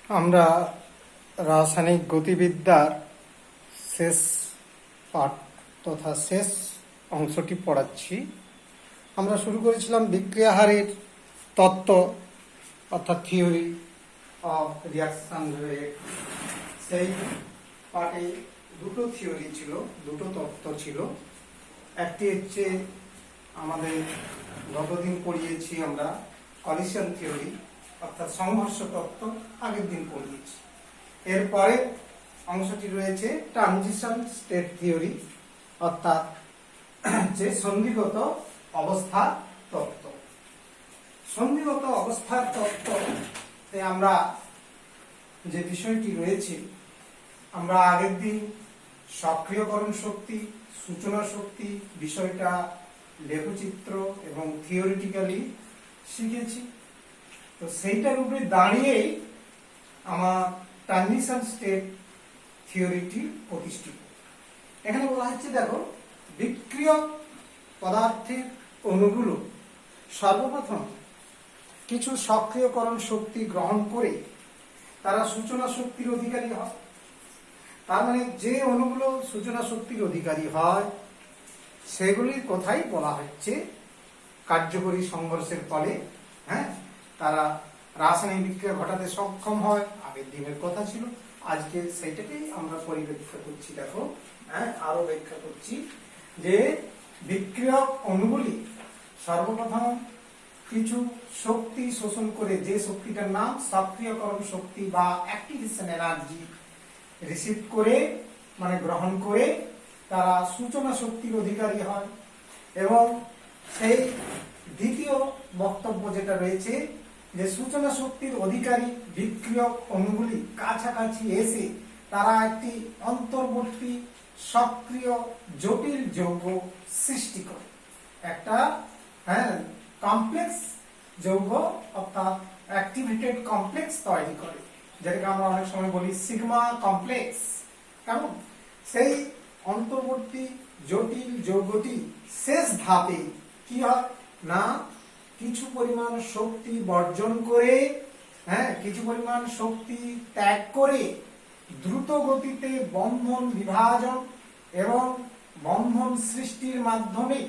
আমরা রাসায়নিক গতিবিদ্যার শেষ পাঠ তথা শেষ অংশটি পড়াচ্ছি। আমরা শুরু করেছিলাম বিক্রিয়াহারের তত্ত্ব অর্থাৎ থিওরি অফ রিয়াকশন রেট। সেই পাঠে দুটো থিওরি ছিল, দুটো তত্ত্ব ছিল। একটি হচ্ছে আমাদের গতদিন পড়িয়েছি আমরা কলিশন থিওরি অর্থাৎ সংঘর্ষ তত্ত্ব, আগের দিন পড়িয়েছি। এরপরে অংশটি রয়েছে ট্রানজিশন স্টেট থিওরি অর্থাৎ যে সন্ধিগত অবস্থার তত্ত্ব। সন্ধিগত অবস্থার তত্ত্বতে আমরা যে বিষয়টি রয়েছে, আমরা আগের দিন সক্রিয়করণ শক্তি, সূচনা শক্তি বিষয়টা লেখচিত্র এবং থিওরিটিক্যালি শিখেছি। তো সেইটার উপরে দাঁড়িয়েই আমার ট্রানজিশন স্টেট থিওরিটি প্রতিষ্ঠিত। এখানে বলা হচ্ছে, দেখো, বিক্রিয়ক পদার্থের অণুগুলো সর্বপ্রথম কিছু সক্রিয়করণ শক্তি গ্রহণ করে তারা সূচনা শক্তির অধিকারী হয়। তার মানে যে অণুগুলো সূচনা শক্তির অধিকারী হয় সেগুলির কথাই বলা হচ্ছে কার্যকরী সংঘর্ষের ফলে তারা রাসায়নিক বিক্রিয়া ঘটাতে সক্ষম হয়। আগের দিনের কথা ছিল, আজকে সেইটাকেই আমরা পরিব্যাখ্যা করছি। দেখো, আরো ব্যাখ্যা করছি যে বিক্রিয়ক অণুগুলি সর্বপ্রথম কিছু শক্তি শোষণ করে, যে শক্তিটার নাম সক্রিয়করণ শক্তি বা অ্যাক্টিভেশন এনার্জি রিসিভ করে মানে গ্রহণ করে তারা সূচনা শক্তির অধিকারী হয়। এবং সেই দ্বিতীয় বক্তব্য যেটা রয়েছে যে সূচনা শক্তির অধিকারী বিক্রিয়ক অণুগুলি কাছাকাছি এসে তারা একটি অন্তর্বর্তী সক্রিয় জটিল যৌগ সৃষ্টি করে, একটা কমপ্লেক্স যৌগ অর্থাৎ অ্যাক্টিভেটেড কমপ্লেক্স তৈরি করে, যেটাকে আমরা অনেক সময় বলি সিগমা কমপ্লেক্স। কেমন? সেই অন্তর্বর্তী জটিল যৌগটি শেষ ধাপে কি হয় না, কিছু পরিমাণ শক্তি বর্জন করে, কিছু পরিমাণ শক্তি ত্যাগ করে দ্রুত গতিতে বন্ধন বিভাজন এবং বন্ধন সৃষ্টির মাধ্যমে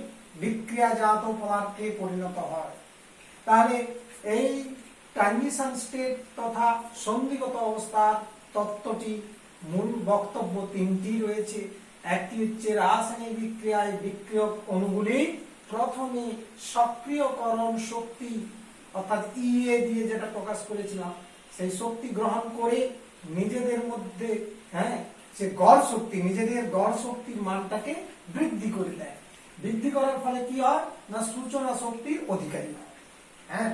বিক্রিয়াজাত পদার্থে পরিণত হয়। তাহলে এই ট্রানজিশন স্টেট তথা সন্ধিগত অবস্থার তত্ত্বটি মূল বক্তব্য তিনটি রয়েছে। একটি হচ্ছে রাসায়নিক বিক্রিয়ায় বিক্রিয়ক অণুগুলি প্রথমে সক্রিয়করণ শক্তি অর্থাৎ ইএ দিয়ে যেটা প্রকাশ করেছিলাম সেই শক্তি গ্রহণ করে নিজেদের মধ্যে সে গড় শক্তি, নিজেদের গড় শক্তির মানটাকে বৃদ্ধি করে দেয়। বৃদ্ধি করার ফলে কি হয় না, সূচনা শক্তির অধিকারী হয়।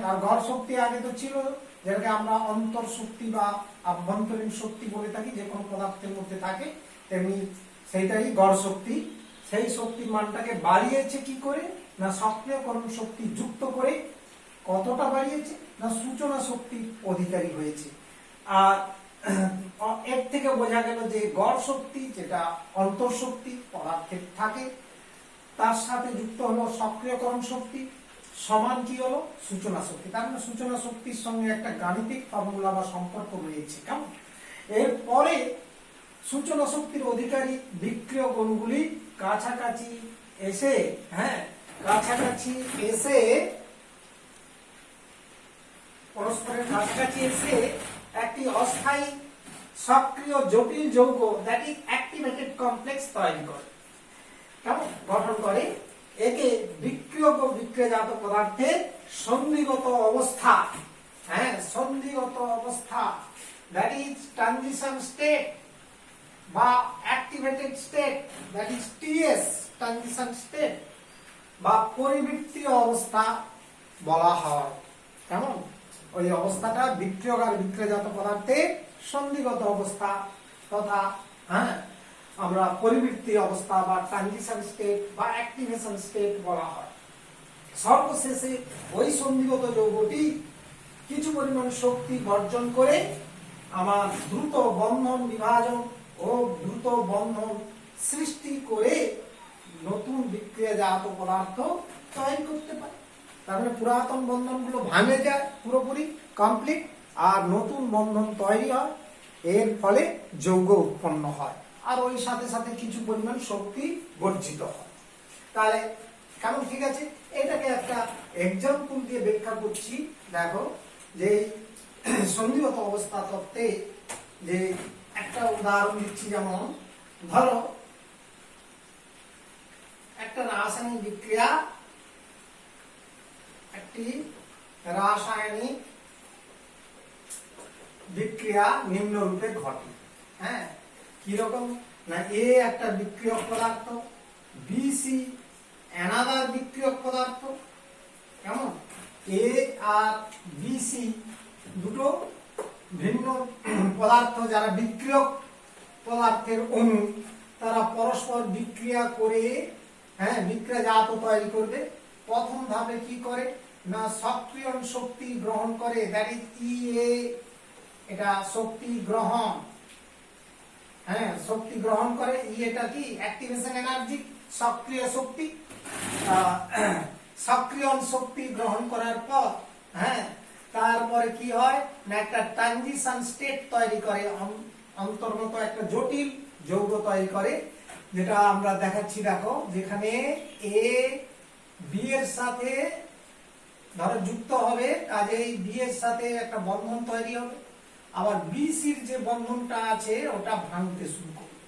তার গড় শক্তি আগে তো ছিল, যেটাকে আমরা অন্তর শক্তি বা আভ্যন্তরীণ শক্তি বলে থাকি, যে কোনো পদার্থের মধ্যে থাকে, তেমনি সেইটাই গড় শক্তি। সেই শক্তির মানটাকে বাড়িয়েছে কি করে না, সক্রিয়করণ শক্তি যুক্ত করে। কতটা বাড়িয়েছে না, সূচনা শক্তির অধিকারী হয়েছে। আর এর থেকে বোঝা গেল যে গড় শক্তি যেটা অন্তঃশক্তি পদার্থের থাকে, তার সাথে যুক্ত হলো সক্রিয়করণ শক্তি, সমান কি হলো সূচনা শক্তি। তার মানে সূচনা শক্তির সঙ্গে একটা গাণিতিক ফর্মুলা বা সম্পর্ক রয়েছে। কেমন? এরপরে সূচনা শক্তির অধিকারী বিক্রিয়ক অণুগুলি কাছাকাছি এসে পরস্পরের কাছাকাছি এসে একটি অস্থায়ী সক্রিয় জটিল যৌগ দ্যাট ইজ অ্যাক্টিভেটেড কমপ্লেক্স তৈরি করে, কেমন গঠন করে। একে বিক্রিয়ক ও বিক্রিয়াজাত পদার্থের সন্ধিগত অবস্থা, সন্ধিগত অবস্থা দ্যাট ইজ ট্রানজিশন স্টেট বা activated state that is TS transition state বা পরিবৃত্তীয় অবস্থা বলা হয়। কেমন? ওই অবস্থাটা বিক্রিয়ক আর বিক্রিয়াজাত পদার্থের সন্ধিগত অবস্থা তথা আমরা পরিবৃত্তি অবস্থা বা ট্রানজিশন স্টেট বা অ্যাক্টিভেশন স্টেট বলা হয়। সর্বশেষে ওই সন্ধিগত যৌগটি কিছু পরিমাণ শক্তি বর্জন করে আমার দ্রুত বন্ধন বিভাজন ও দ্রুত বন্ধন সৃষ্টি করে নতুন বিক্রিয়াজাত পদার্থ তৈরি করতে পারে। তার মানে পুরাতন বন্ধনগুলো ভাঙে যায় পুরোপুরি কমপ্লিট, আর নতুন বন্ধন তৈরি হয়, এর ফলে যৌগ উৎপন্ন হয়, আর ওই সাথে সাথে কিছু পরিমাণ শক্তি বর্জিত হয়। তাহলে কেমন ঠিক আছে? এটাকে একটা এক্সাম্পল দিয়ে ব্যাখ্যা করছি। দেখো যে সন্ধিগত অবস্থা তত্ত্বে যে একটা উদাহরণ দিচ্ছি, যেমন ধরো একটা রাসায়নিক বিক্রিয়া, একটি রাসায়নিক বিক্রিয়া নিম্নরূপে ঘটে। হ্যাঁ, কিরকম না, এ একটা বিক্রিয়ক পদার্থ, বি সি অ্যানাদার বিক্রিয়ক পদার্থ। কেমন? এ আর বি সি দুটো ভিন্ন পদার্থ, যারা বিক্রিয়ক পদার্থের অণু, তারা পরস্পর বিক্রিয়া করে বিক্রিয়াজাত তৈরি করবে। প্রথম ধাপে কি করে না, সক্রিয়ণ শক্তি গ্রহণ করে, দ্যাট ইজ ইএ, এটা শক্তি গ্রহণ। শক্তি গ্রহণ করে। এটা কি অ্যাক্টিভেশন এনার্জি, সক্রিয় শক্তি। সক্রিয়ণ শক্তি গ্রহণ করার পর তারপরে কি হয় না, একটা ট্রানজিশন স্টেট তৈরি করে, অন্তর্গত একটা জটিল যৌগ তৈরি করে, যেটা আমরা দেখাচ্ছি। দেখো, যেখানে এ বি এর সাথে ধরো যুক্ত হবে, কাজেই বি এর সাথে একটা বন্ধন তৈরি হবে, আবার বি সির যে বন্ধনটা আছে ওটা ভাঙতে শুরু করবে।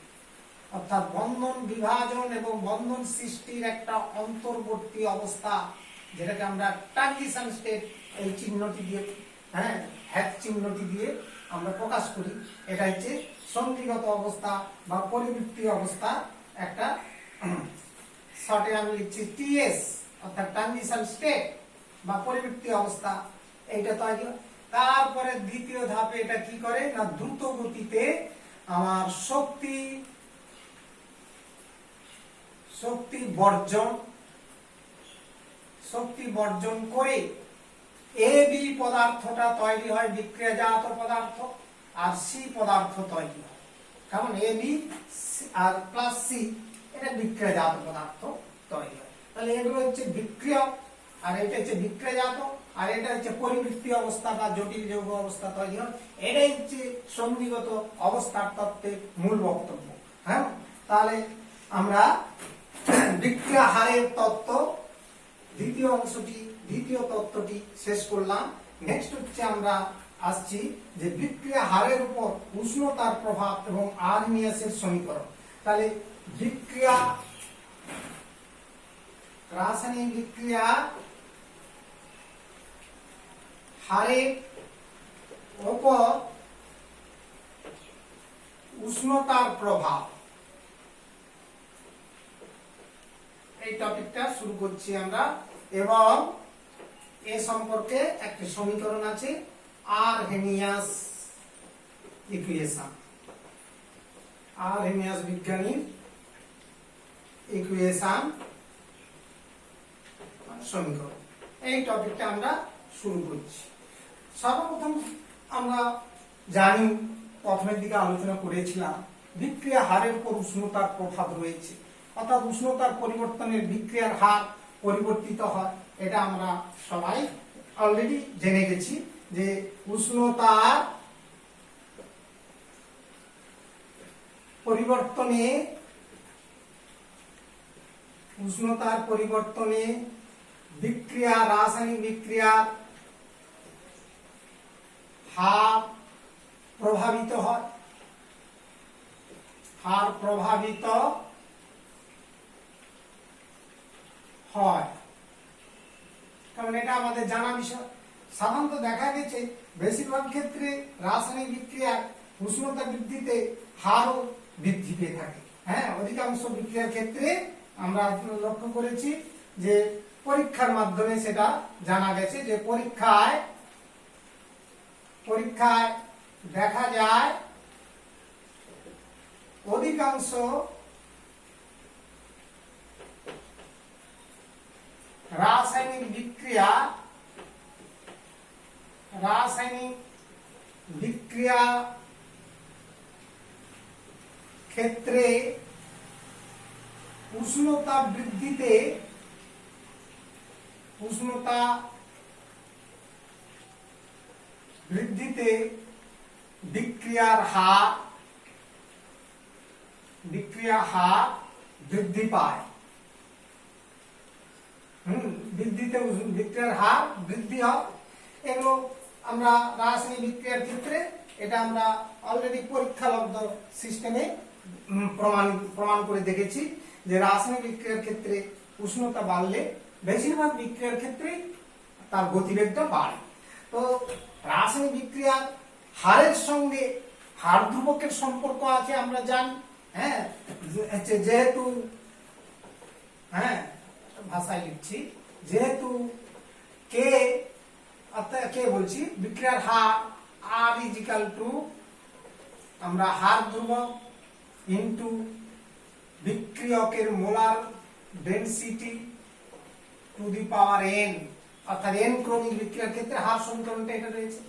অর্থাৎ বন্ধন বিভাজন এবং বন্ধন সৃষ্টির একটা অন্তর্বর্তী অবস্থা, যেটাকে আমরা ট্রানজিশন স্টেট এই চিহ্নটি দিয়ে হ্যাশ চিহ্নটি দিয়ে আমরা প্রকাশ করি। এটা হচ্ছে সন্ধিগত অবস্থা বা পরিবৃত্তি অবস্থা। একটা শর্টে আমি লিখছি টিএস, অর্থাৎ ট্রানজিশন স্টেট বা পরিবৃত্তি অবস্থা, এইটা তৈরি। তারপরে দ্বিতীয় ধাপে এটা কি করে না, দ্রুত গতিতে আমার শক্তি বর্জন করে এ বি পদার্থটা তৈরি হয়, বিক্রিয়াজাত পদার্থ, আর সি পদার্থ তৈরি হয়। কারণ A B R plus C, এটা বিক্রিয়াজাত পদার্থ তৈরি হয়। তাহলে এগুলো হচ্ছে বিক্রিয়ক, আর এটা হচ্ছে বিক্রিয়াজাত, আর এটা হচ্ছে পরিবৃত্তি অবস্থা বা জটিল যৌগ অবস্থা তৈরি হয়। এটাই হচ্ছে সন্ধিগত অবস্থার তত্ত্বের মূল বক্তব্য। তাহলে আমরা বিক্রিয়া হারের তত্ত্ব দ্বিতীয় তত্ত্বটি শেষ করলাম। নেক্সট হচ্ছে আমরা আসছি যে বিক্রিয়া হারের উপর উষ্ণতার প্রভাব এবং আর্মিয়াসের সমীকরণ। তাহলে রাসায়নিক বিক্রিয়া হারের উপর উষ্ণতার প্রভাব, এই টপিকটা শুরু করছি আমরা। এবং এ সম্পর্কে একটি সমীকরণ আছে, আরহেনিয়াস ইকুয়েশন, আরহেনিয়াস বিজ্ঞানীর ইকুয়েশন সমীকরণ। এই টপিকটা আমরা শুরু করছি। সর্বপ্রথম আমরা জানি, প্রথমের দিকে আলোচনা করেছিলাম, বিক্রিয়া হারের উপর উষ্ণতার প্রভাব রয়েছে, অর্থাৎ উষ্ণতার পরিবর্তনের বিক্রিয়ার হার পরিবর্তিত হয়। এটা আমরা সবাই অলরেডি জেনে গেছি যে উষ্ণতার পরিবর্তনে রাসায়নিক বিক্রিয়ার হার প্রভাবিত হয়, কারণ এটা আমাদের জানা বিষয়। সাধারণত দেখা গেছে বেশিরভাগ ক্ষেত্রে রাসায়নিক বিক্রিয়ার উষ্ণতা বৃদ্ধিতে হারও বৃদ্ধি পেয়ে থাকে। অধিকাংশ বিক্রিয়ার ক্ষেত্রে আমরা লক্ষ্য করেছি যে পরীক্ষার মাধ্যমে সেটা জানা গেছে যে পরীক্ষায় দেখা যায় অধিকাংশ রাসায়নিক বিক্রিয়া ক্ষেত্রে উষ্ণতা বৃদ্ধিতে বিক্রিয়ার হার বৃদ্ধি পায়। বৃদ্ধিতে বিক্রিয়ার হার বৃদ্ধি হয়। এগুলো আমরা রাসায়নিক বিক্রিয়ার ক্ষেত্রে এটা আমরা অলরেডি পরীক্ষালব্ধ সিস্টেমে প্রমাণ করে দেখেছি যে রাসায়নিক বিক্রিয়ার ক্ষেত্রে উষ্ণতা বাড়লে বেশিরভাগ বিক্রিয়ার ক্ষেত্রে তার গতিবেগটা বাড়ে। তো রাসায়নিক বিক্রিয়ার হারের সঙ্গে হার ধ্রুবকের সম্পর্ক আছে আমরা জানি। যেহেতু ভাষায় লিখছি, যেহেতু কে বলছি বিক্রিয়ার হার আর ইজ ইকুয়াল টু আমরা হার ধ্রুবক ইনটু বিক্রিয়কের molar density to the power n, অর্থাৎ n ক্রমিক বিক্রিয়ার ক্ষেত্রে হার সমীকরণটা এটা রয়েছে।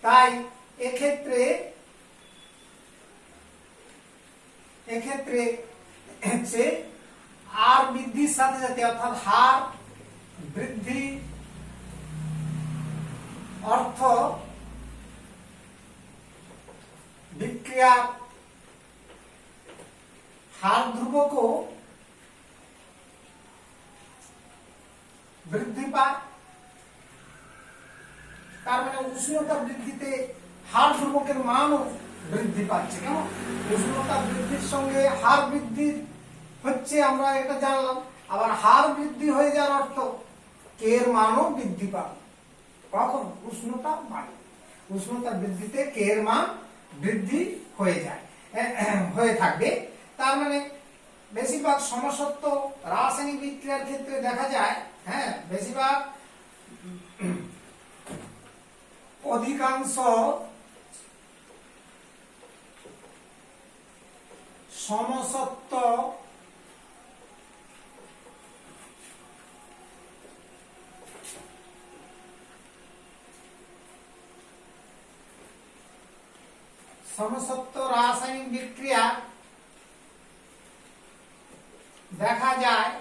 তাই এক্ষেত্রে হচ্ছে আর বৃদ্ধির সাথে সাথে, অর্থাৎ হার বৃদ্ধি অর্থ বিক্রিয়ার হার ধ্রুবকও বৃদ্ধি পায়। তার মানে উষ্ণতা বৃদ্ধিতে হার ধ্রুবকের মানও বৃদ্ধি পাচ্ছে। কেমন? উষ্ণতা বৃদ্ধির সঙ্গে হার বৃদ্ধি হচ্ছে আমরা এটা জানলাম। আবার হার বৃদ্ধি হয়ে যাওয়ার অর্থ কে এর মানও বৃদ্ধি পাবে। কখন? উষ্ণতা বাড়ে। উষ্ণতা বৃদ্ধিতে কে এর মান বৃদ্ধি হয়ে থাকবে। তার মানে বেশিরভাগ সমসত্ব রাসায়নিক বিক্রিয়ার ক্ষেত্রে দেখা যায়, বেশিরভাগ অধিকাংশ সমসত্ব রাসায়নিক বিক্রিয়া দেখা যায়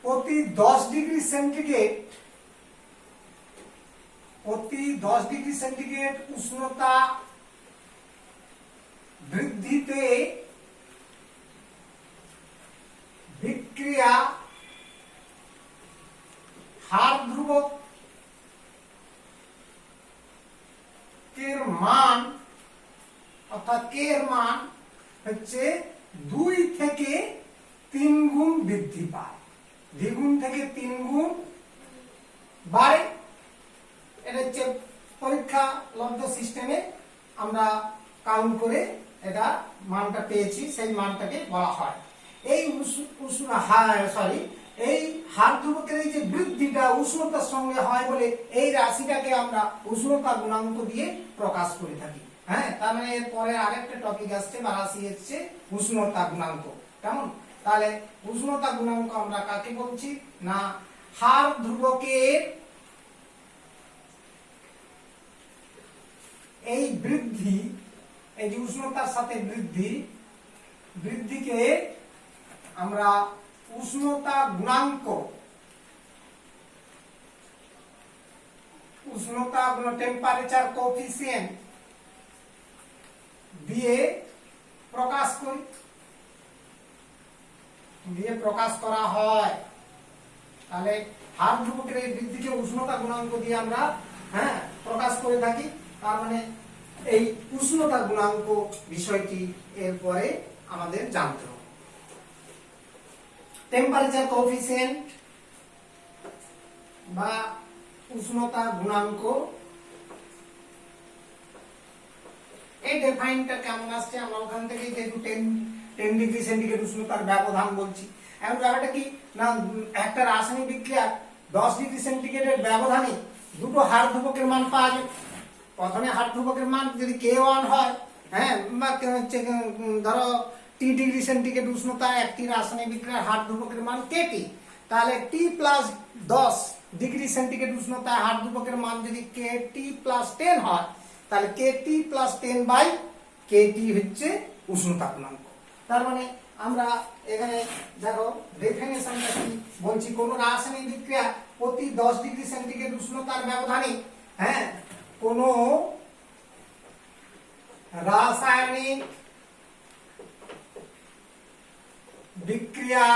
প্রতি 10 ডিগ্রি সেন্টিগ্রেড উষ্ণতা বৃদ্ধিতে বিক্রিয়া হার ধ্রুবক এর মান, অর্থাৎ কে এর মান হচ্ছে 2 থেকে 3 গুণ বৃদ্ধি পায়। দ্বিগুণ থেকে 3 গুণ বাড়ে। এটা হচ্ছে পরীক্ষা লব্ধ সিস্টেমে আমরা কাউন্ট করে এটা মানটা পেয়েছি, সেই মানটাকে বলা হয়। এই এই হার ধ্রুবকের এই যে বৃদ্ধিটা উষ্ণতার সঙ্গে হয় বলে এই রাশিটাকে আমরা উষ্ণতা গুণাঙ্ক দিয়ে প্রকাশ করে থাকি। তার মানে এর পরে আরেকটা টপিক আসছে বা রাশি হচ্ছে উষ্ণতা গুণাঙ্ক। কেমন? তাহলে উষ্ণতা গুণাঙ্ক আমরা কাকে বলছি না, হার ধ্রুবকের এই বৃদ্ধি, এই যে উষ্ণতার সাথে বৃদ্ধিকে আমরা উষ্ণতা গুণাঙ্ক, টেম্পারেচার কোএফিসিয়েন্ট দিয়ে প্রকাশ করা হয়। তাহলে হার ধ্রুবকের এই বৃদ্ধিকে উষ্ণতা গুণাঙ্ক দিয়ে আমরা প্রকাশ করে থাকি। তার মানে এই উষ্ণতা গুণাঙ্ক বিষয়টি এরপরে আমাদের জানতে হবে। টেম্পারেচার কোএফিসিয়েন্ট বা উষ্ণতা গুণাঙ্ক, এই ডিফাইনটা কেমন আসছে আমরা ওখান থেকে যেহেতু 10 ডিগ্রি সেন্টিগ্রেড উষ্ণতার ব্যবধান বলছি। এখন ব্যাপারটা কি না, একটা রাসায়নিক বিক্রিয়া 10 ডিগ্রি সেন্টিগ্রেডের ব্যবধানে দুটো হার ধ্রুবকের মান পাওয়া যায়। প্রথমে হার ধ্রুবকের মান যদি K1 হয়, বা ধরো T ডিগ্রি সেন্টিগ্রেড উষ্ণতা একটি রাসায়নিক বিক্রিয়ার হার ধ্রুবকের মান KT, তাহলে T+10 ডিগ্রি সেন্টিগ্রেড উষ্ণতায় হার ধ্রুবকের মান যদি KT+10 হয়, তাহলে KT+10/KT হচ্ছে উষ্ণতা গুণাঙ্ক। তার মানে আমরা এখানে দেখো ডেফিনেশনটা কি বলছি, কোন রাসায়নিক বিক্রিয়া প্রতি 10 ডিগ্রি সেন্টিগ্রেড উষ্ণতার ব্যবধানে, হ্যাঁ, কোন রাসায়নিক বিক্রিয়া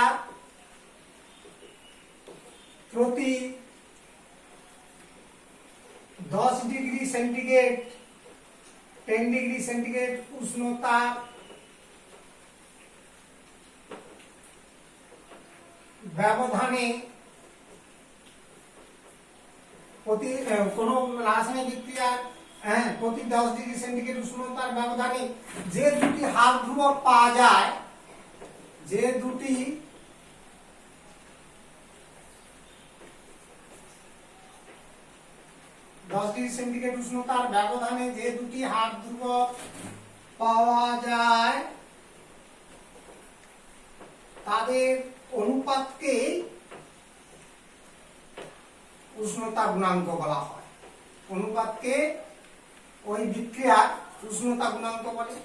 প্রতি 10 ডিগ্রি সেন্টিগ্রেড 10 ডিগ্রি সেন্টিগ্রেড উষ্ণতা ব্যবধানে প্রতি কোন রাসায়নিক বিক্রিয়া, হ্যাঁ, প্রতি 10 ডিগ্রি সেন্টিগ্রেড উষ্ণতার ব্যবধানে যে দুটি হার ধ্রুবক পাওয়া যায়, যে দুটি 10 ডিগ্রি সেন্টিগ্রেড উষ্ণতার ব্যবধানে যে দুটি হার ধ্রুবক পাওয়া যায় তাদের অনুপাতকে উষ্ণতা গুণাঙ্ক বলা হয়। অনুপাতকে ওই বিক্রিয়ার উষ্ণতা গুণাঙ্ক বলে।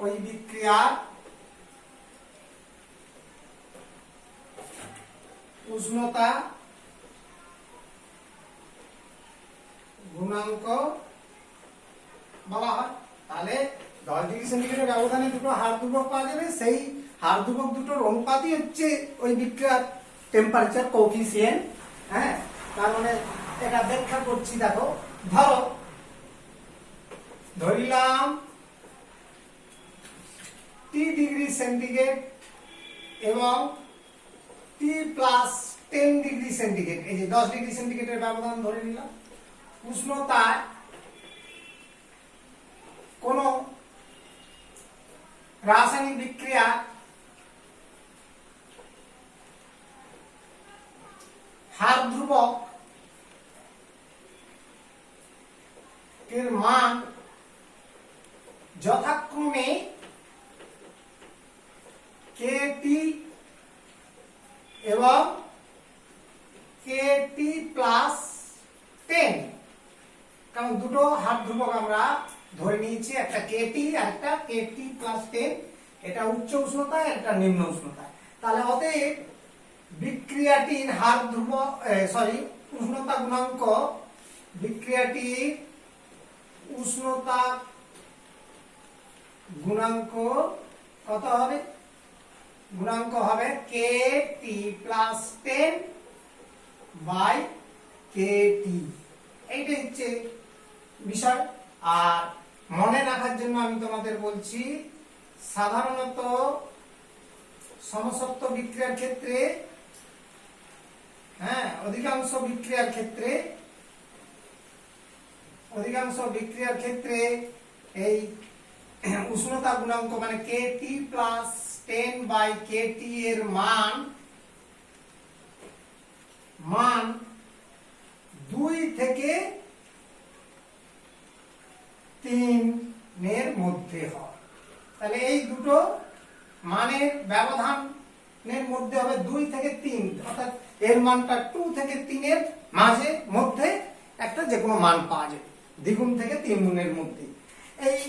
ওই বিক্রিয়ার উষ্ণতা গুণাঙ্ক বলা হয়। তাহলে 10 ডিগ্রি সেন্টিগ্রেড ব্যবধানে দুটো হার ধ্রুবক পাওয়া যাবে, সেই হার ধ্রুবক দুটোর অনুপাতই হচ্ছে ওই বিক্রিয়ার টেম্পারেচার কোএফিসিয়েন্ট। হ্যাঁ, তার মানে এটা ব্যাখ্যা করছি। দেখো, ধরিলাম টি ডিগ্রি সেন্টিগ্রেড এবং টি প্লাস 10 ডিগ্রি সেন্টিগ্রেড, এই যে 10 ডিগ্রি সেন্টিগ্রেডের ব্যবধান ধরে নিলাম। উষ্ণতায় কোন রাসায়নিক বিক্রিয়া হার ধ্রুবক এর মান যথাক্রমে kT এবং kT প্লাস 10, কারণ দুটো হার ধ্রুবক আমরা ধরে নিয়েছি, একটা kT আর একটা kT প্লাস 10, এটা উচ্চ উষ্ণতায়, এটা নিম্ন উষ্ণতায়। তাহলে অতএব বিক্রিয়াটির হার ধ্রুবক উষ্ণতা গুণাঙ্ক, বিক্রিয়াটির উষ্ণতা গুণাঙ্ক কত হবে? গুণাঙ্ক হবে kT প্লাস 10 বাই kT। এইটা হচ্ছে বিষয়। আর মনে রাখার জন্য আমি তোমাদের বলছি, সাধারণত সমসত্ব বিক্রিয়ার ক্ষেত্রে, হ্যাঁ, অধিকাংশ বিক্রিয়ার ক্ষেত্রে এই উষ্ণতা গুণাঙ্ক মানে kT প্লাস 10 বাই kT এর মান 2 থেকে 3 এর মধ্যে হয়। তাহলে এই দুটো মানের ব্যবধানের মধ্যে হবে 2 থেকে 3, অর্থাৎ এর মানটা 2 থেকে 3 এর মধ্যে একটা যে কোনো মান পাওয়া যাবে, দ্বিগুণ থেকে 3 গুণের মধ্যে। এই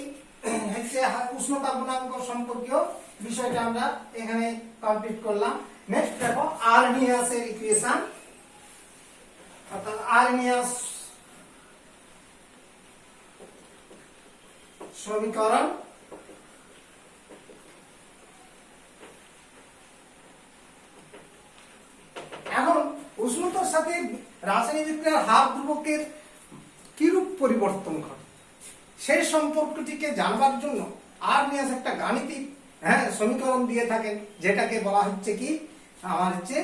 হচ্ছে উষ্ণতা গুণাঙ্ক সম্পর্কীয় বিষয়টা আমরা এখানে কমপ্লিট করলাম। নেক্সট দেখো আর্নিয়াসের ইকুয়েশন, অর্থাৎ আর্নিয়াস সমীকরণ। এখন উষ্ণতার সাথে রাসায়নিক বিক্রিয়ার হার ধ্রুবকের কিরূপ পরিবর্তন ঘটে সেই সম্পর্কটিকে জানবার জন্য আর্নিয়াস একটা গাণিতিক, হ্যাঁ, সমীকরণ দিয়ে থাকেন, যেটাকে বলা হচ্ছে কি, আমার হচ্ছে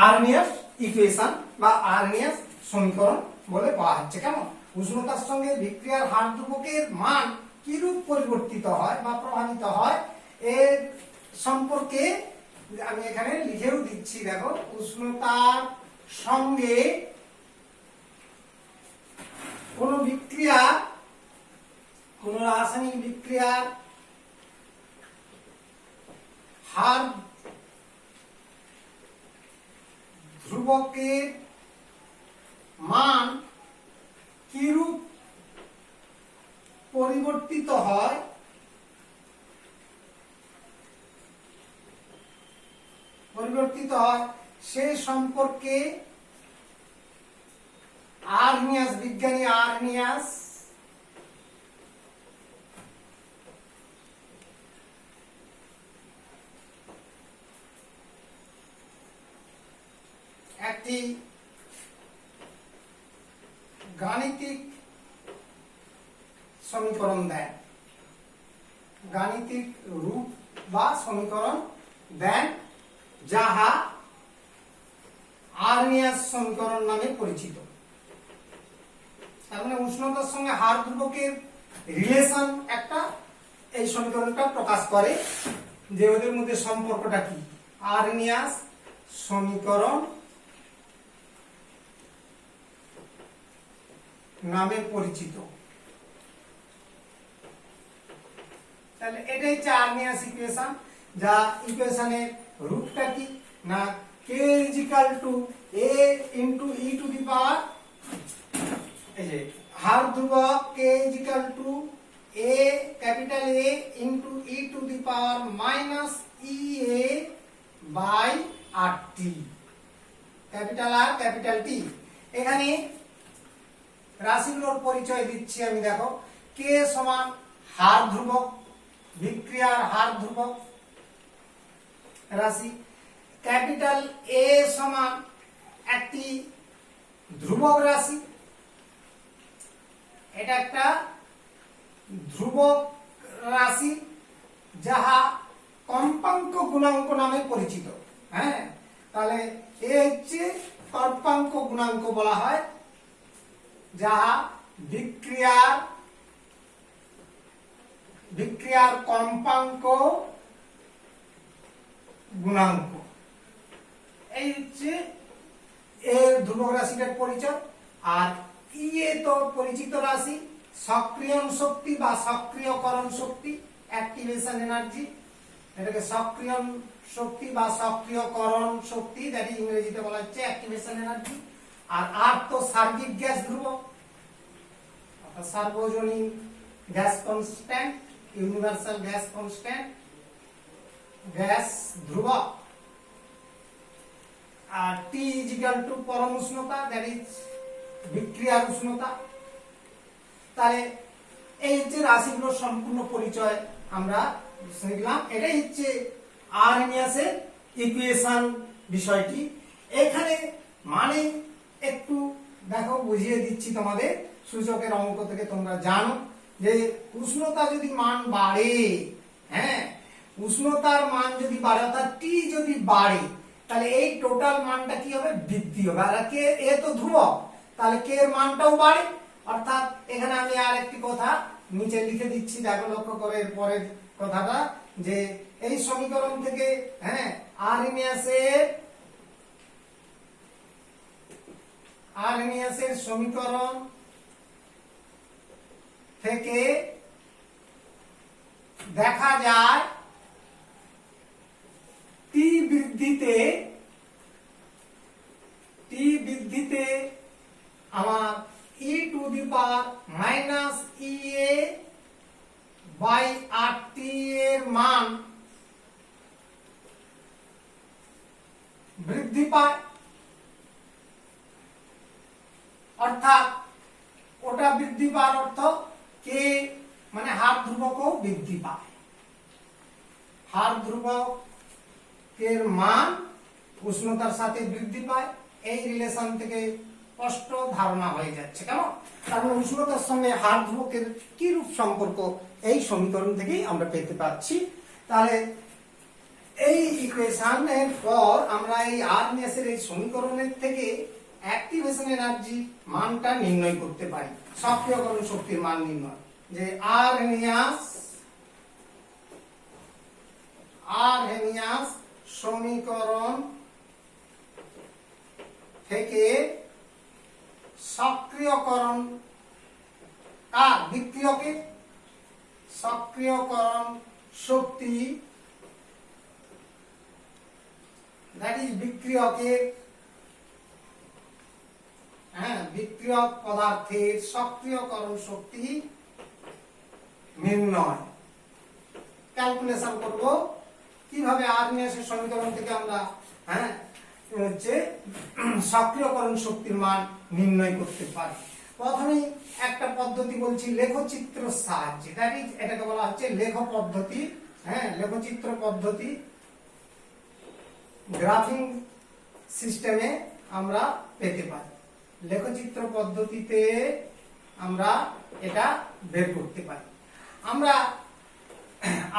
আর্নিয়াস ইকুয়েশন বা আর্নিয়াস সমীকরণ বলে বলা হচ্ছে। কেমন? উষ্ণতার সঙ্গে বিক্রিয়ার হার ধ্রুবকের মান কিরূপ পরিবর্তিত হয় বা প্রভাবিত হয় এর সম্পর্কে আমি এখানে লিখেও দিচ্ছি। দেখো, উষ্ণতার সঙ্গে কোন বিক্রিয়া, কোন রাসায়নিক বিক্রিয়ার হার ধ্রুবকের মান কিরূপ পরিবর্তিত হয় পরিবর্তিত হয় সে সম্পর্কে আর্নিয়াস, বিজ্ঞানী আর্নিয়াস একটি গাণিতিক সমীকরণ দেন, গাণিতিক রূপ বা সমীকরণ দেন, যাহা আর্নিয়াস সমীকরণ নামে পরিচিত। তার মানে উষ্ণতার সঙ্গে হার ধ্রুবকের রিলেশন একটা এই সমীকরণটা প্রকাশ করে যে ওদের মধ্যে সম্পর্কটা কি। আর্নিয়াস সমীকরণ নামে পরিচিত। তাহলে এটাই হচ্ছে আর্নিয়াস ইকুয়েশন, যা ইকুয়েশনের রূপটা কি না k is equal to a into e to the power, এই যে হার ধ্রুবক k is equal to a capital A into e to the power minus ea by rt, capital R capital T. এখানে রাশিগুলোর পরিচয় দিচ্ছি আমি, দেখো k সমান হার ধ্রুবক, বিক্রিয়ার হার ধ্রুবক রাশি, ক্যাপিটাল A সমান একটি ধ্রুবক রাশি, এটা একটা ধ্রুবক রাশি যাহা কম্পাঙ্ক গুণাঙ্ক নামে পরিচিত। হ্যাঁ, তাহলে এ হচ্ছে কম্পাঙ্ক গুণাঙ্ক বলা হয়, যাহা বিক্রিয়ার কম্পাঙ্ক গুণাঙ্ক। এই হচ্ছে এর ধ্রুবক রাশিটার পরিচয়। আর ইয়ে তো পরিচিত রাশি, সক্রিয়ণ শক্তি বা সক্রিয়করণ শক্তি, অ্যাক্টিভেশন এনার্জি, এটাকে সক্রিয়ণ শক্তি বা সক্রিয়করণ শক্তি, দ্যাট ইংরেজিতে বলা হচ্ছে অ্যাক্টিভেশন এনার্জি। আর আর তো সার্বিক গ্যাস ধ্রুবক, অর্থাৎ সার্বজনীন gas constant, universal gas constant, gas ধ্রুবক। আর T is equal to পরম উষ্ণতা, দ্যাট ইজ বিক্রিয়ার উষ্ণতা। তাহলে এই যে রাশিগুলোর সম্পূর্ণ পরিচয় আমরা শিখলাম, এটাই হচ্ছে আর্নিয়াসের ইকুয়েশন বিষয়টি। এখানে মানে একটু দেখো বুঝিয়ে দিচ্ছি তোমাদের, সূচকের অঙ্ক থেকে তোমরা জানো যে উষ্ণতা যদি মান বাড়ে, হ্যাঁ উষ্ণতার মান যদি বাড়ে অর্থাৎ T যদি বাড়ে, তাহলে এই টোটাল মানটা কি হবে, বৃদ্ধি হবে। আর কে এ তো ধ্রুবক, তাহলে কে এর মানটাও বাড়ে। অর্থাৎ এখানে আমি আর একটি কথা নিচে লিখে দিচ্ছি, দেখো লক্ষ্য করে এর পরের কথাটা, যে এই সমীকরণ থেকে হ্যাঁ আর্নিয়াসের সমীকরণ থেকে দেখা যায় টি বৃদ্ধিতে আমার e to the power minus ea by rt এর মান বৃদ্ধি পায়। অর্থাৎ ওটা বৃদ্ধি পাওয়ার অর্থ কে মানে হার ধ্রুবকও বৃদ্ধি পায়, হার ধ্রুবকের মান উষ্ণতার সাথে বৃদ্ধি পায়। এই রিলেশন থেকে স্পষ্ট ধারণা হয়ে যাচ্ছে, কেমন? কারণ উষ্ণতার সঙ্গে হার ধ্রুবকের কি রূপ সম্পর্ক এই সমীকরণ থেকেই আমরা পেতে পাচ্ছি। তাহলে এই ইকুয়েশনের পর আমরা এই আর্নিয়াসের এই সমীকরণের থেকে অ্যাক্টিভেশন এনার্জি মানটা নির্ণয় করতে পারি, সক্রিয়করণ শক্তির মান নির্ণয়, যে আর্নিয়াস সমীকরণ থেকে সক্রিয়করণ বিক্রিয়কের সক্রিয়করণ শক্তি, দ্যাট ইজ বিক্রিয়কের বিক্রিয়ক পদার্থের সক্রিয়করণ শক্তি নির্ণয় ক্যালকুলেশন করব। কিভাবে আর্নিয়াসের সমীকরণ থেকে আমরা হ্যাঁ হচ্ছে সক্রিয়করণ শক্তির মান নির্ণয় করতে পারি। প্রথমেই একটা পদ্ধতি বলছি লেখচিত্র সাহায্যে, দ্যাট ইজ এটাকে বলা হচ্ছে লেখ পদ্ধতি। হ্যাঁ, লেখচিত্র পদ্ধতি গ্রাফিং সিস্টেমে আমরা পেতে পারি। লেখচিত্র পদ্ধতিতে আমরা এটা বের করতে পারি। আমরা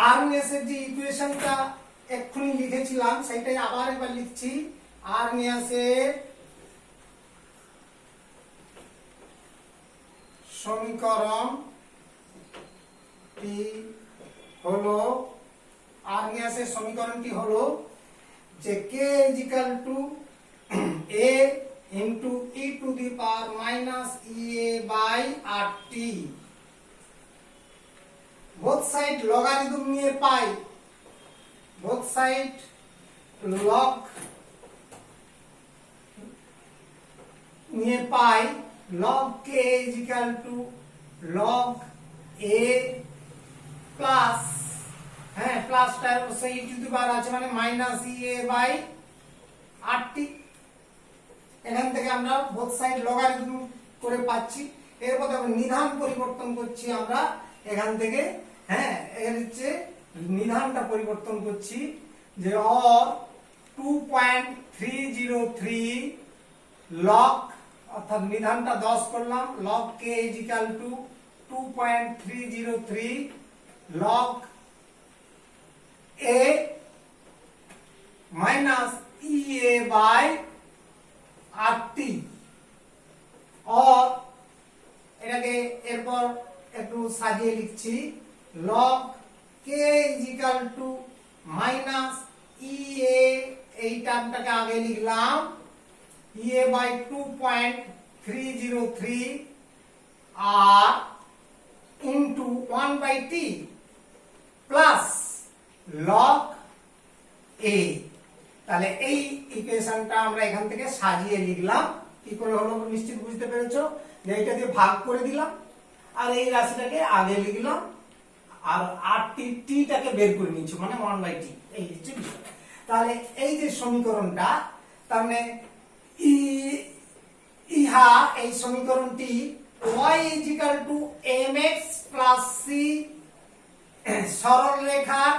আরএনএস এর যে ইকুয়েশনটা এক্ষুনি লিখেছিলাম সেটাই আবার একবার লিখছি। আরএনএস এর সমীকরণটি হলো আরএনএস এর সমীকরণটি হলো যে k is equal to a into e to the power minus ea by rt, both side logarithm নিয়ে পাই, both side log নিয়ে পাই log k is equal to log a plus, হ্যাঁ প্লাসটা সেই e to the power আছে মানে minus ea by rt। এখান থেকে আমরা বোথ সাইড লগারিদম করে পাচ্ছি। এরপর দেখো নিধান পরিবর্তন করছি আমরা এখান থেকে। হ্যাঁ, এর হচ্ছে নিধানটা পরিবর্তন করছি যে অর 2.303 লগ, অর্থাৎ নিধানটা 10 করলাম, log k is equal to 2.303 log a minus ea by rt, और এটাকে এরপর একটু সাজিয়ে লিখছি log k is equal to minus ea, এই টার্মটাকে আগে লিখলাম ea by 2.303 r into 1 by t plus log a। তাহলে এই ইকুয়েশনটা আমরা এখান থেকে সাজিয়ে লিখলাম। কি করে হলো নিশ্চিত বুঝতে পেরেছো যে এটা দিয়ে ভাগ করে দিলাম আর এই রাশিটাকে আগে লিখলাম আর টিটাকে বের করে নিচ্ছি মানে 1/t, এই হচ্ছে বিষয়। তাহলে এই যে সমীকরণটা, তার মানে ইহা এই সমীকরণটি y is equal to mx plus c সরল রেখার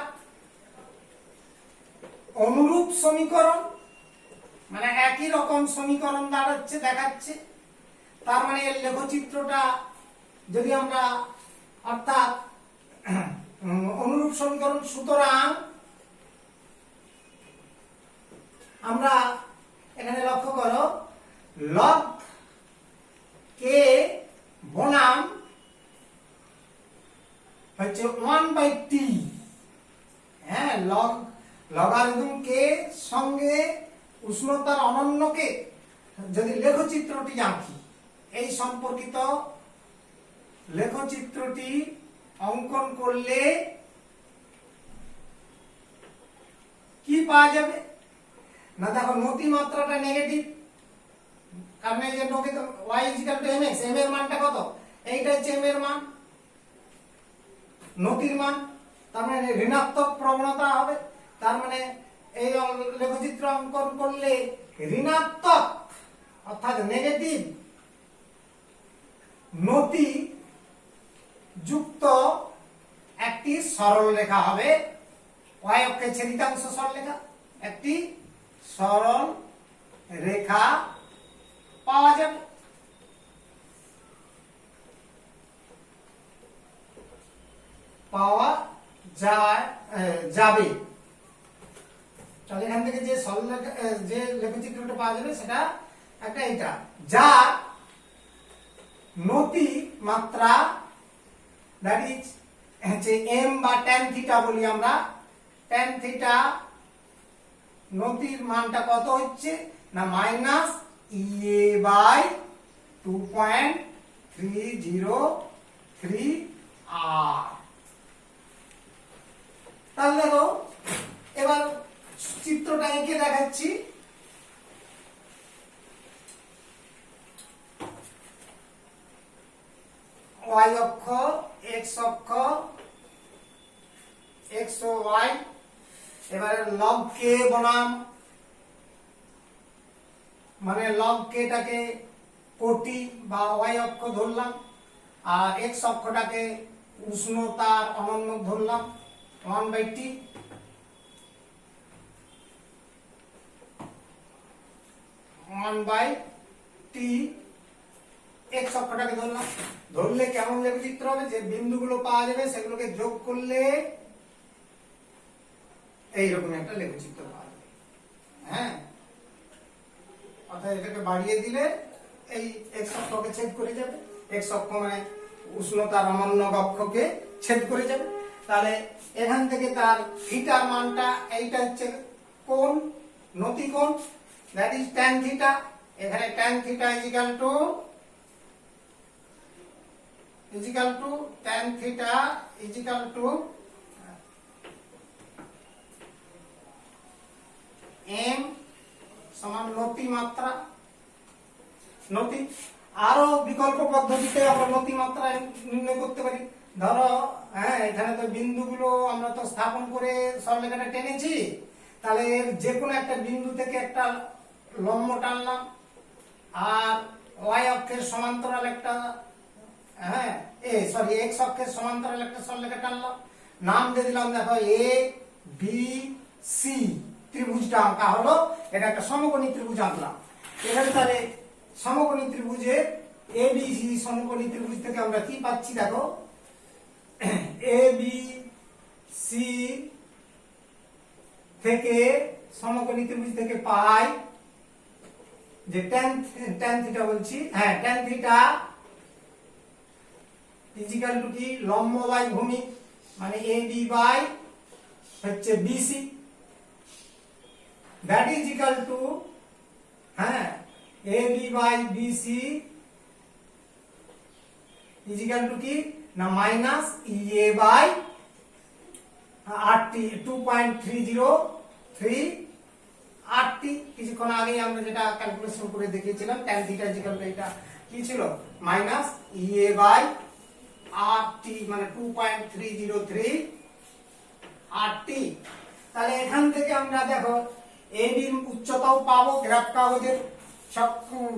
অনুরূপ সমীকরণ, মানে একই রকম সমীকরণ দাঁড়াচ্ছে দেখাচ্ছে। তার মানে এর লেখচিত্রটা যদি আমরা অর্থাৎ অনুরূপ সমীকরণ, সুতরাং আমরা এখানে লক্ষ্য করো লগ কে বনাম হচ্ছে 1/t। হ্যাঁ, লগারিদম কে সঙ্গে উষ্ণতার অনন্যকে যদি লেখচিত্রটি আঁকি, এই সম্পর্কিত লেখচিত্রটি অঙ্কন করলে কি পাওয়া যাবে না, দেখো নতি মাত্রাটা নেগেটিভ, কারণ এই যে y is equal to mx, m এর মানটা কত, এইটা হচ্ছে m এর মান, নতির মান, তার মানে ঋণাত্মক প্রবণতা হবে। তার মানে এই লেখচিত্র অঙ্কন করলে ঋণাত্মক অর্থাৎ নেগেটিভ নতি যুক্ত একটি সরল রেখা হবে, y অক্ষে ছেদিতাংশ সরলরেখা, একটি সরল রেখা পাওয়া যাবে। পাওয়া যাবে। তাহলে এখান থেকে যে সরল রেখা, যে লেখচিত্রটা পাওয়া যাবে সেটা একটা এটা, যার নতি মাত্রা দ্যাট ইজ হচ্ছে m বা tan থিটা বলি আমরা, tan থিটা নতির মানটা কত হচ্ছে না মাইনাস ea বাই 2.303 r। তাহলে দেখো এবার চিত্রটা এঁকে দেখাচ্ছি। y অক্ষ, x অক্ষ, x ও y, এবারে log k বনাম মানে লগ কেটাকে কোটি বা ওয়াই অক্ষ ধরলাম, আর এক্স অক্ষটাকে উষ্ণতার অনন্য ধরলাম 1/t, এক্স অক্ষটাকে ধরলাম। ধরলে কেমন লেখচিত্র হবে, যে বিন্দুগুলো পাওয়া যাবে সেগুলোকে যোগ করলে এইরকম একটা লেখচিত্র পাওয়া যাবে। হ্যাঁ, অর্থাৎ এটাকে বাড়িয়ে দিলে এই এক্স অক্ষকে ছেদ করে যাবে, এক্স অক্ষ মানে উষ্ণতার অনন্য অক্ষকে ছেদ করে যাবে। তাহলে এখান থেকে তার থিটার মানটা, এইটা হচ্ছে কোণ, নতি কোণ, দ্যাট ইজ ট্যান থিটা। এখানে tan theta is equal to tan theta is equal to M সমান নতি মাত্রা। নতি আরো বিকল্প পদ্ধতিতে আমরা নতি মাত্রা নির্ণয় করতে পারি। ধরো হ্যাঁ, এখানে তো বিন্দুগুলো আমরা তো স্থাপন করে সরলরেখাটা টেনেছি, তাহলে যে কোনো একটা বিন্দু থেকে একটা লম্ব টানলাম, আর ওয়াই অক্ষের সমান্তরাল একটা এক্স অক্ষের সমান্তরাল একটা সরলরেখা টানলাম, নাম দিয়ে দিলাম দেখো এ বি সি, ত্রিভুজটা আঁকা হলো, এটা একটা সমকোণী ত্রিভুজ আঁকলাম। এখানে তাহলে সমকোণী ত্রিভুজে এ বি সি সমকোণী ত্রিভুজ থেকে আমরা কি পাচ্ছি দেখো, এ বি সি থেকে সমকোণী ত্রিভুজ থেকে পাই যে ট্যান থিটা বলছি, হ্যাঁ ট্যান থিটা ইজিক্যাল টু কি, লম্ব বাই ভূমি মানে এ বি বাই হচ্ছে BC, that is equal to হ্যাঁ A B by BC is equal to কি না minus EA by RT 2.303 RT. কিছুক্ষণ আগেই আমরা যেটা ক্যালকুলেশন করে দেখিয়েছিলাম, tan theta is equal to এটা কি ছিল মাইনাস ইএ বাই আরটি মানে 2.303 আরটি। তাহলে এখান থেকে আমরা দেখো এ বির উচ্চতাও পাবো গ্রাফ কাগজের সব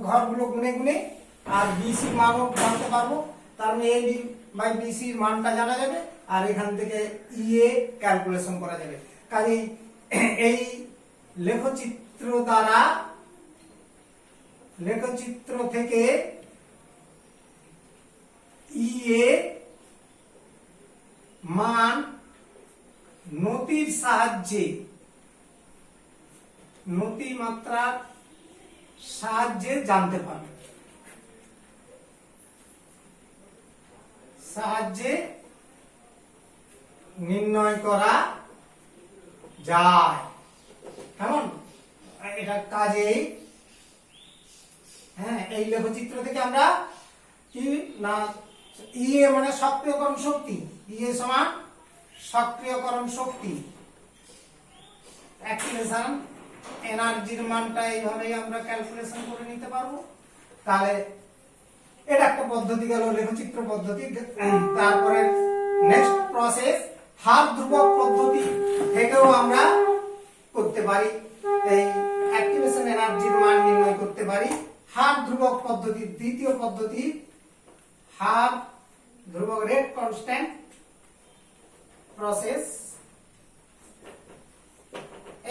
ঘরগুলো গুনে গুনে, আর বিসির মানও জানতে পারবো। তার মানে এ বি বাই বিসির মানটা জানা যাবে, আর এখান থেকে ইএ ক্যালকুলেশন করা যাবে। কাজেই এই লেখচিত্র থেকে ইএ মান নতির সাহায্যে, নতি মাত্রার সাহায্যে জানতে পারবে, সাহায্যে নির্ণয় করা যায়। কেমন এটা কাজেই হ্যাঁ, এই লেখচিত্র থেকে আমরা কি না ইএ মানে সক্রিয়করণ শক্তি, ইএ সমান সক্রিয়করণ শক্তি, অ্যাক্টিভেশন এনার্জির মানটা এইভাবেই আমরা ক্যালকুলেশন করে নিতে পারবো। তাহলে এটা একটা পদ্ধতি গেল, লেখচিত্র পদ্ধতি। তারপরে নেক্সট প্রসেস হার ধ্রুবক পদ্ধতি থেকেও আমরা করতে পারি, এই অ্যাক্টিভেশন এনার্জির মান নির্ণয় করতে পারি। হার ধ্রুবক পদ্ধতির দ্বিতীয় পদ্ধতি হার ধ্রুবক রেট কনস্ট্যান্ট প্রসেস,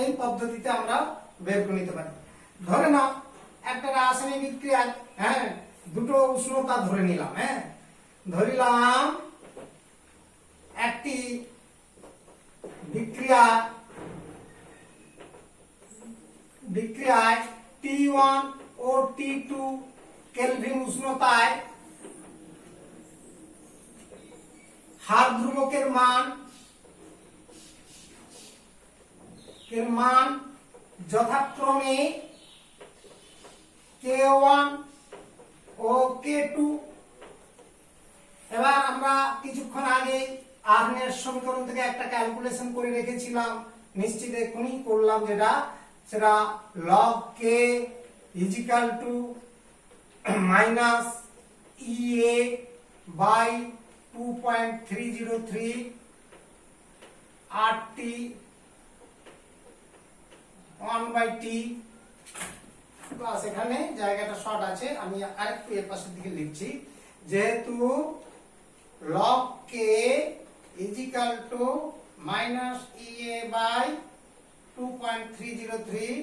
এই পদ্ধতিতে আমরা বের করে নিতে পারি। ধরে নাও একটা রাসায়নিক বিক্রিয়া, হ্যাঁ দুটো উষ্ণতা ধরে নিলাম, হ্যাঁ ধরিলাম একটি বিক্রিয়ায় T1 ও T2 কেলভিন উষ্ণতায় হার ধ্রুবকের মান যথাক্রমে K1 ও K2। এবার আমরা কিছুক্ষণ আগে আর্নের সমীকরণ থেকে একটা ক্যালকুলেশন করে রেখেছিলাম, নিশ্চিত এখনই করলাম, সেটা log K is equal to minus EA by 2.303 RT 1/t plus এখানে জায়গাটা শর্ট আছে, আমি আরেকটু এর পাশের দিকে লিখছি, যেহেতু log k is equal to minus EA by 2.303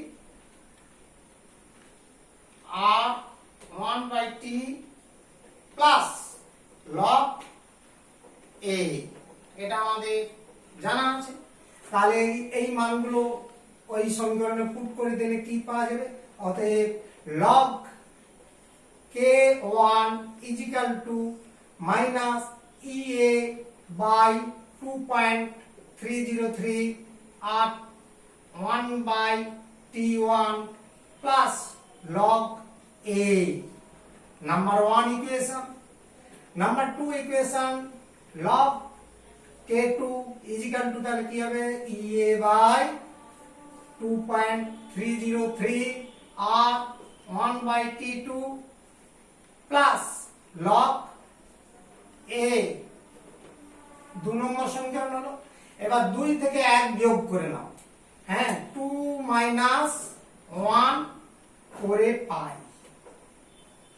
R 1 by t plus log a, এটা আমাদের জানা আছে। তাহলে এই মানগুলো ওই সমীকরণে পুট করে দিলে কি পাওয়া যাবে? অতএব log k1 is equal to minus EA by 2.303 R 1 by t1 plus log a, number 1 equation। number 2 equation, log k2 is equal to তাহলে কি হবে? EA by 2.303 R 1 by t2 plus log a, 2 নম্বর সমীকরণ হলো। এবার 2 থেকে 1 বিয়োগ করে নাও, হ্যাঁ, 2 minus 1 করে পাই।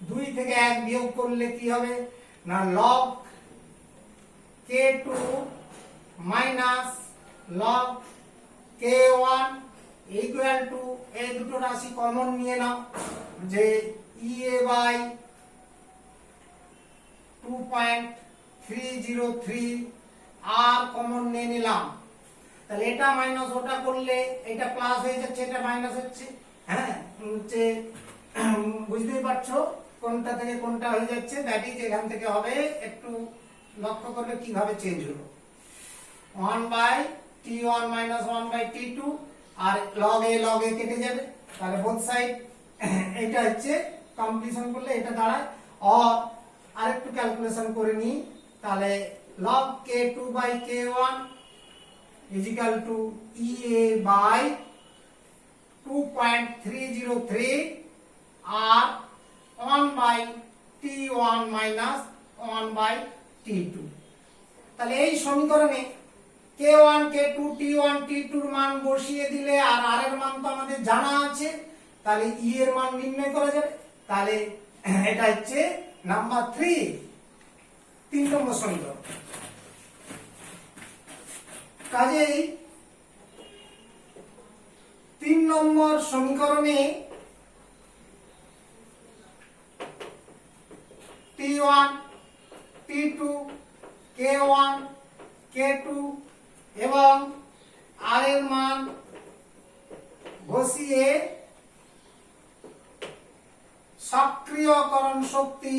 2 থেকে 1 বিয়োগ করলে কি হবে না, log k2 minus log k1 equal to, এই দুটো রাশি কমন নিয়ে নাও, যে EA by 2.303 আর কমন নিয়ে নিলাম, তাহলে এটা মাইনাস ওটা করলে এটা প্লাস হয়ে যাচ্ছে, এটা মাইনাস হচ্ছে, হ্যাঁ, হচ্ছে বুঝতেই পারছো কোনটা থেকে কোনটা হয়ে যাচ্ছে। দ্যাট ইজ এখান থেকে হবে, একটু লক্ষ্য করবে কিভাবে চেঞ্জ হলো, 1 by t1 minus 1 by t2 R log a কেটে যাবে, তাহলে বোথ সাইড এটা হচ্ছে কমপ্লিশন করলে এটা দাঁড়ায়। আর আরেকটু ক্যালকুলেশন করে নিই, তাহলে log k2 by k1 is equal to EA by 2.303 R 1 by t1 minus 1 by t2। তাহলে এই সমীকরণে k1 k2 t1 t2 এর মান বসিয়ে দিলে, আর r এর মান তো আমাদের জানা আছে, তাহলে e এর মান নির্ণয় করা যাবে। তাহলে এটা হচ্ছে নাম্বার 3 নম্বর সমীকরণ। কাজেই 3 নম্বর সমীকরণে t1 t2 k1 k2 এবং r এর মান বসিয়ে সক্রিয়করণ শক্তি,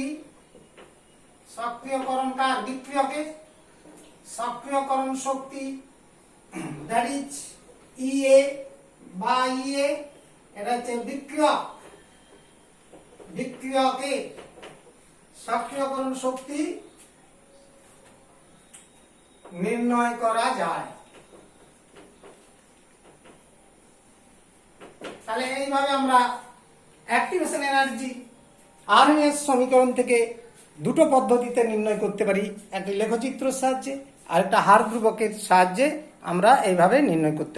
সক্রিয়করণ কার? বিক্রিয়কের সক্রিয়করণ শক্তি, দ্যাট ইজ EA বা EA, এটা হচ্ছে বিক্রিয়ক, বিক্রিয়কে সক্রিয়করণ শক্তি নির্ণয় করা যায়। তাহলে এইভাবে আমরা অ্যাক্টিভেশন এনার্জি আরএমএস সমীকরণ থেকে দুটো পদ্ধতিতে নির্ণয় করতে পারি, একটা লেখচিত্রের সাহায্যে আর একটা হার ধ্রুবকের সাহায্যে আমরা এইভাবে নির্ণয় করতে পারি।